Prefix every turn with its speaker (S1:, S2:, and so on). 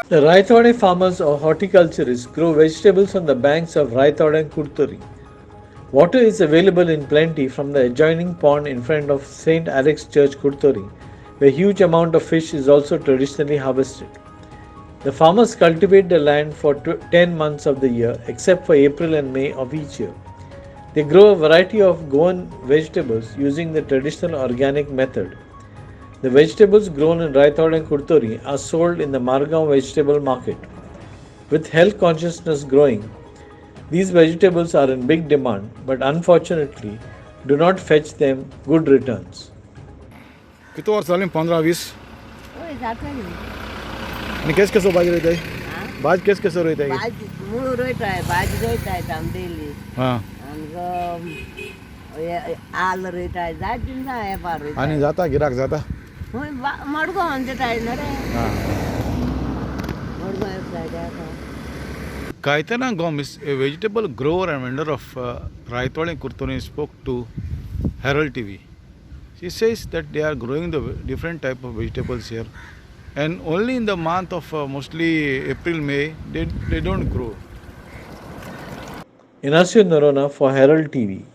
S1: The Raitollem farmers or horticulturists grow vegetables on the banks of Raitollem Curtorim. Water is available in plenty from the adjoining pond in front of St. Alex Church Curtorim, where huge amount of fish is also traditionally harvested. The farmers cultivate the land for 10 months of the year except for April and May of each year. They grow a variety of Goan vegetables using the traditional organic method. The vegetables grown in Raitollem Curtorim are sold in the Margaon vegetable market. With health consciousness growing, these vegetables are in big demand but unfortunately do not fetch them good returns.
S2: किती वर्ष झाली 15-20
S3: होय जाता न्ही
S2: आणि case कसं भाजी रोयताय
S3: आं?
S2: भाजी केस कसं रोयताय
S3: भाजी मूळ रोयताय भाजी रोयताय आमडेली
S2: हां
S3: आणि आल रोयताय जायची ना हे पार रोयताय
S2: आणि जाता गिराक जाता
S3: होय मडगो म्हणताय ना रे
S2: हां
S3: मडगो येताय
S2: Kaitana Gomes, a vegetable grower and vendor of Raitollem Curtorim, spoke to Herald TV. She says that they are growing the different type of vegetables here, and only in the month of mostly April May they don't grow.
S1: Inacio Norona for Herald TV.